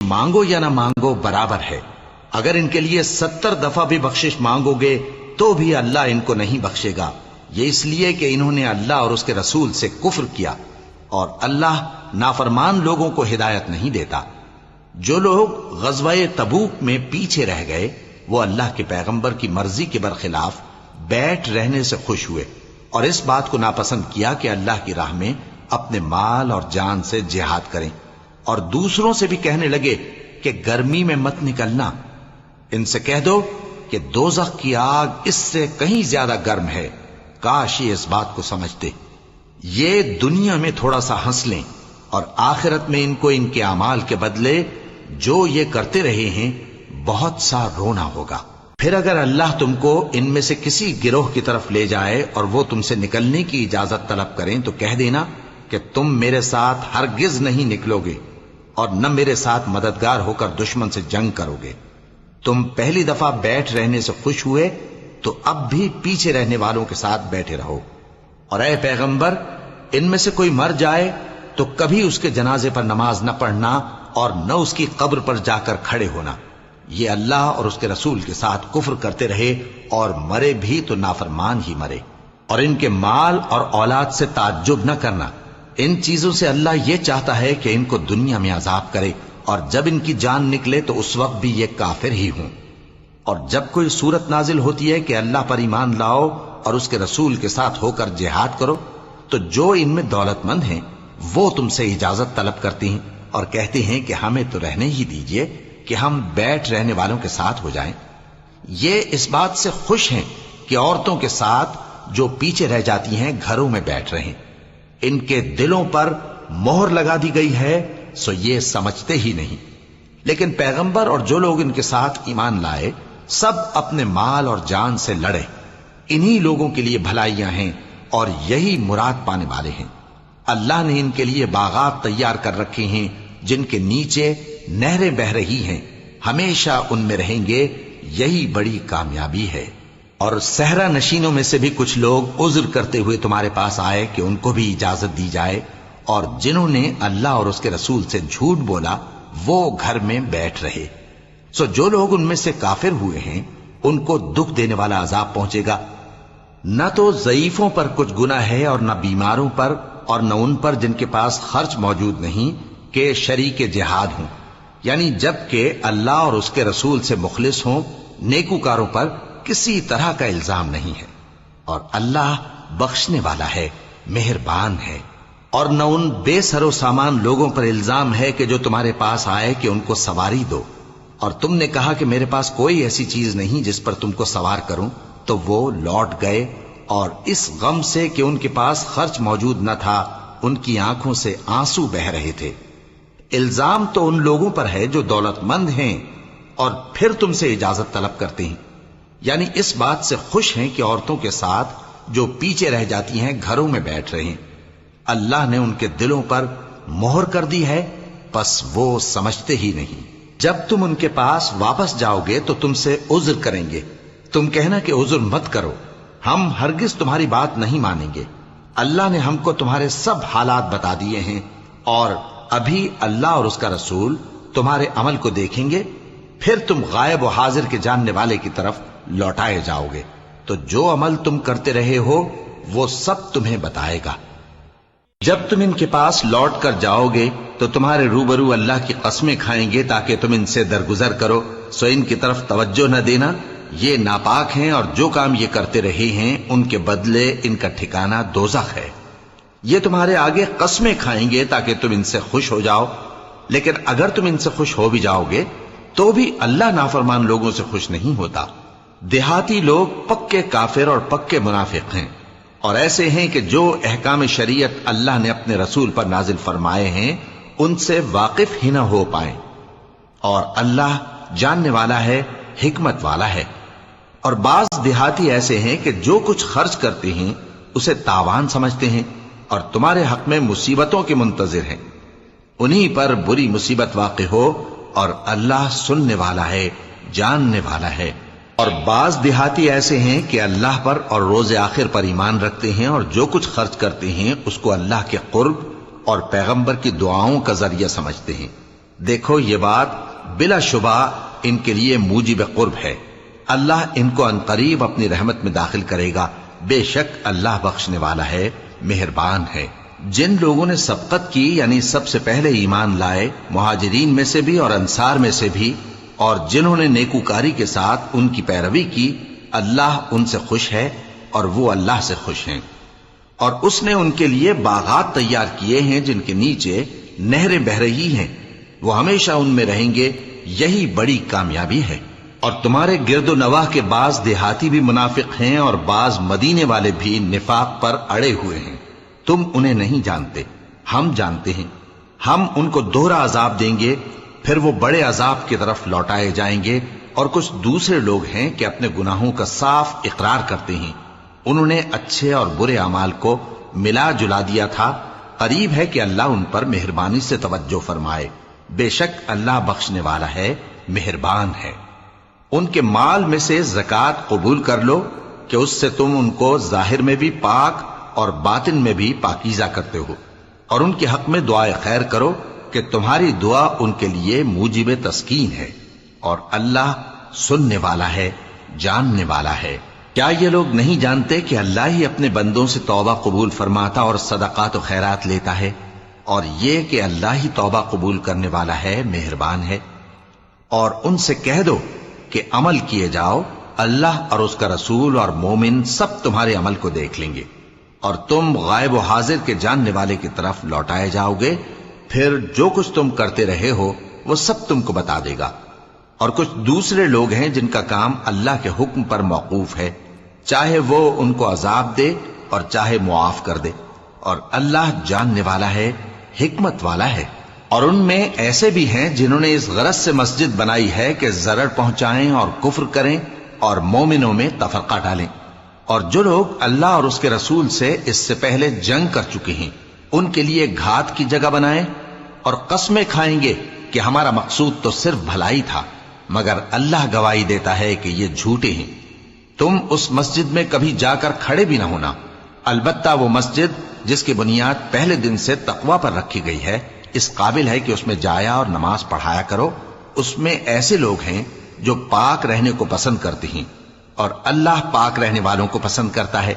مانگو یا نہ مانگو برابر ہے. اگر ان کے لیے 70 دفعہ بھی بخشش مانگو گے تو بھی اللہ ان کو نہیں بخشے گا. یہ اس لیے کہ انہوں نے اللہ اور اس کے رسول سے کفر کیا، اور اللہ نافرمان لوگوں کو ہدایت نہیں دیتا. جو لوگ غزوہ تبوک میں پیچھے رہ گئے وہ اللہ کے پیغمبر کی مرضی کے برخلاف بیٹھ رہنے سے خوش ہوئے، اور اس بات کو ناپسند کیا کہ اللہ کی راہ میں اپنے مال اور جان سے جہاد کریں، اور دوسروں سے بھی کہنے لگے کہ گرمی میں مت نکلنا. ان سے کہہ دو کہ دوزخ کی آگ اس سے کہیں زیادہ گرم ہے. کاش یہ اس بات کو سمجھتے. یہ دنیا میں تھوڑا سا ہنس لیں اور آخرت میں ان کو ان کے اعمال کے بدلے جو یہ کرتے رہے ہیں بہت سا رونا ہوگا. پھر اگر اللہ تم کو ان میں سے کسی گروہ کی طرف لے جائے اور وہ تم سے نکلنے کی اجازت طلب کریں تو کہہ دینا کہ تم میرے ساتھ ہرگز نہیں نکلو گے اور نہ میرے ساتھ مددگار ہو کر دشمن سے جنگ کرو گے. تم پہلی دفعہ بیٹھ رہنے سے خوش ہوئے تو اب بھی پیچھے رہنے والوں کے ساتھ بیٹھے رہو. اور اے پیغمبر، ان میں سے کوئی مر جائے تو کبھی اس کے جنازے پر نماز نہ پڑھنا اور نہ اس کی قبر پر جا کر کھڑے ہونا. یہ اللہ اور اس کے رسول کے ساتھ کفر کرتے رہے اور مرے بھی تو نافرمان ہی مرے. اور ان کے مال اور اولاد سے تعجب نہ کرنا. ان چیزوں سے اللہ یہ چاہتا ہے کہ ان کو دنیا میں عذاب کرے، اور جب ان کی جان نکلے تو اس وقت بھی یہ کافر ہی ہوں. اور جب کوئی صورت نازل ہوتی ہے کہ اللہ پر ایمان لاؤ اور اس کے رسول کے ساتھ ہو کر جہاد کرو تو جو ان میں دولت مند ہیں وہ تم سے اجازت طلب کرتی ہیں اور کہتے ہیں کہ ہمیں تو رہنے ہی دیجئے کہ ہم بیٹھ رہنے والوں کے ساتھ ہو جائیں. یہ اس بات سے خوش ہیں کہ عورتوں کے ساتھ جو پیچھے رہ جاتی ہیں گھروں میں بیٹھ رہیں. ان کے دلوں پر مہر لگا دی گئی ہے سو یہ سمجھتے ہی نہیں. لیکن پیغمبر اور جو لوگ ان کے ساتھ ایمان لائے سب اپنے مال اور جان سے لڑے. انہی لوگوں کے لیے بھلائیاں ہیں اور یہی مراد پانے والے ہیں. اللہ نے ان کے لیے باغات تیار کر رکھے ہیں جن کے نیچے نہریں بہ رہی ہیں، ہمیشہ ان میں رہیں گے. یہی بڑی کامیابی ہے. اور صحرا نشینوں میں سے بھی کچھ لوگ عذر کرتے ہوئے تمہارے پاس آئے کہ ان کو بھی اجازت دی جائے، اور جنہوں نے اللہ اور اس کے رسول سے جھوٹ بولا وہ گھر میں بیٹھ رہے. سو جو لوگ ان میں سے کافر ہوئے ہیں ان کو دکھ دینے والا عذاب پہنچے گا. نہ تو ضعیفوں پر کچھ گناہ ہے اور نہ بیماروں پر اور نہ ان پر جن کے پاس خرچ موجود نہیں کہ شریک جہاد ہوں، یعنی جب کہ اللہ اور اس کے رسول سے مخلص ہوں. نیکوکاروں پر کسی طرح کا الزام نہیں ہے، اور اللہ بخشنے والا ہے، مہربان ہے. اور نہ ان بے سر و سامان لوگوں پر الزام ہے کہ جو تمہارے پاس آئے کہ ان کو سواری دو، اور تم نے کہا کہ میرے پاس کوئی ایسی چیز نہیں جس پر تم کو سوار کروں، تو وہ لوٹ گئے، اور اس غم سے کہ ان کے پاس خرچ موجود نہ تھا ان کی آنکھوں سے آنسو بہ رہے تھے. الزام تو ان لوگوں پر ہے جو دولت مند ہیں اور پھر تم سے اجازت طلب کرتے ہیں، یعنی اس بات سے خوش ہیں کہ عورتوں کے ساتھ جو پیچھے رہ جاتی ہیں گھروں میں بیٹھ رہے ہیں. اللہ نے ان کے دلوں پر مہر کر دی ہے پس وہ سمجھتے ہی نہیں. جب تم ان کے پاس واپس جاؤ گے تو تم سے عذر کریں گے. تم کہنا کہ عذر مت کرو، ہم ہرگز تمہاری بات نہیں مانیں گے. اللہ نے ہم کو تمہارے سب حالات بتا دیے ہیں، اور ابھی اللہ اور اس کا رسول تمہارے عمل کو دیکھیں گے، پھر تم غائب و حاضر کے جاننے والے کی طرف لوٹائے جاؤ گے. تو جو عمل تم کرتے رہے ہو وہ سب تمہیں بتائے گا. جب تم ان کے پاس لوٹ کر جاؤ گے تو تمہارے روبرو اللہ کی قسمیں کھائیں گے تاکہ تم ان سے درگزر کرو، سو ان کی طرف توجہ نہ دینا. یہ ناپاک ہیں اور جو کام یہ کرتے رہے ہیں ان کے بدلے ان کا ٹھکانہ دوزخ ہے. یہ تمہارے آگے قسمیں کھائیں گے تاکہ تم ان سے خوش ہو جاؤ، لیکن اگر تم ان سے خوش ہو بھی جاؤ گے تو بھی اللہ نافرمان لوگوں سے خوش نہیں ہوتا. دیہاتی لوگ پکے کافر اور پکے منافق ہیں، اور ایسے ہیں کہ جو احکام شریعت اللہ نے اپنے رسول پر نازل فرمائے ہیں ان سے واقف ہی نہ ہو پائیں. اور اللہ جاننے والا ہے، حکمت والا ہے. اور بعض دیہاتی ایسے ہیں کہ جو کچھ خرچ کرتے ہیں اسے تاوان سمجھتے ہیں اور تمہارے حق میں مصیبتوں کے منتظر ہیں. انہی پر بری مصیبت واقع ہو، اور اللہ سننے والا ہے، جاننے والا ہے. اور بعض دیہاتی ایسے ہیں کہ اللہ پر اور روز آخر پر ایمان رکھتے ہیں اور جو کچھ خرچ کرتے ہیں اس کو اللہ کے قرب اور پیغمبر کی دعاؤں کا ذریعہ سمجھتے ہیں. دیکھو یہ بات بلا شبہ ان کے لیے موجب قرب ہے، اللہ ان کو عنقریب اپنی رحمت میں داخل کرے گا، بے شک اللہ بخشنے والا ہے، مہربان ہے۔ جن لوگوں نے سبقت کی یعنی سب سے پہلے ایمان لائے، مہاجرین میں سے بھی اور انصار میں سے بھی، اور جنہوں نے نیکوکاری کے ساتھ ان کی پیروی کی، اللہ ان سے خوش ہے اور وہ اللہ سے خوش ہیں۔ اور اس نے ان کے لیے باغات تیار کیے ہیں جن کے نیچے نہریں بہہ رہی ہیں، وہ ہمیشہ ان میں رہیں گے، یہی بڑی کامیابی ہے۔ اور تمہارے گرد و نواح کے بعض دیہاتی بھی منافق ہیں اور بعض مدینے والے بھی نفاق پر اڑے ہوئے ہیں، تم انہیں نہیں جانتے، ہم جانتے ہیں۔ ہم ان کو دوہرا عذاب دیں گے، پھر وہ بڑے عذاب کی طرف لوٹائے جائیں گے۔ اور کچھ دوسرے لوگ ہیں کہ اپنے گناہوں کا صاف اقرار کرتے ہیں، انہوں نے اچھے اور برے اعمال کو ملا جلا دیا تھا، قریب ہے کہ اللہ ان پر مہربانی سے توجہ فرمائے، بے شک اللہ بخشنے والا ہے، مہربان ہے۔ ان کے مال میں سے زکوٰۃ قبول کر لو کہ اس سے تم ان کو ظاہر میں بھی پاک اور باطن میں بھی پاکیزہ کرتے ہو، اور ان کے حق میں دعائے خیر کرو کہ تمہاری دعا ان کے لیے موجب تسکین ہے، اور اللہ سننے والا ہے، جاننے والا ہے۔ کیا یہ لوگ نہیں جانتے کہ اللہ ہی اپنے بندوں سے توبہ قبول فرماتا اور صدقات و خیرات لیتا ہے، اور یہ کہ اللہ ہی توبہ قبول کرنے والا ہے، مہربان ہے۔ اور ان سے کہہ دو کہ عمل کیے جاؤ، اللہ اور اس کا رسول اور مومن سب تمہارے عمل کو دیکھ لیں گے، اور تم غائب و حاضر کے جاننے والے کی طرف لوٹائے جاؤ گے، پھر جو کچھ تم کرتے رہے ہو وہ سب تم کو بتا دے گا۔ اور کچھ دوسرے لوگ ہیں جن کا کام اللہ کے حکم پر موقوف ہے، چاہے وہ ان کو عذاب دے اور چاہے معاف کر دے، اور اللہ جاننے والا ہے، حکمت والا ہے۔ اور ان میں ایسے بھی ہیں جنہوں نے اس غرض سے مسجد بنائی ہے کہ ضرر پہنچائیں اور کفر کریں اور مومنوں میں تفرقہ ڈالیں۔ اور جو لوگ اللہ اور اس کے رسول سے اس سے پہلے جنگ کر چکے ہیں، ان کے لیے گھات کی جگہ بنائیں اور قسمیں کھائیں گے کہ ہمارا مقصود تو صرف بھلائی تھا، مگر اللہ گواہی دیتا ہے کہ یہ جھوٹے ہیں۔ تم اس مسجد میں کبھی جا کر کھڑے بھی نہ ہونا، البتہ وہ مسجد جس کی بنیاد پہلے دن سے تقوی پر رکھی گئی ہے، اس قابل ہے کہ اس میں جایا اور نماز پڑھایا کرو۔ اس میں ایسے لوگ ہیں جو پاک رہنے کو پسند کرتے ہیں، اور اللہ پاک رہنے والوں کو پسند کرتا ہے۔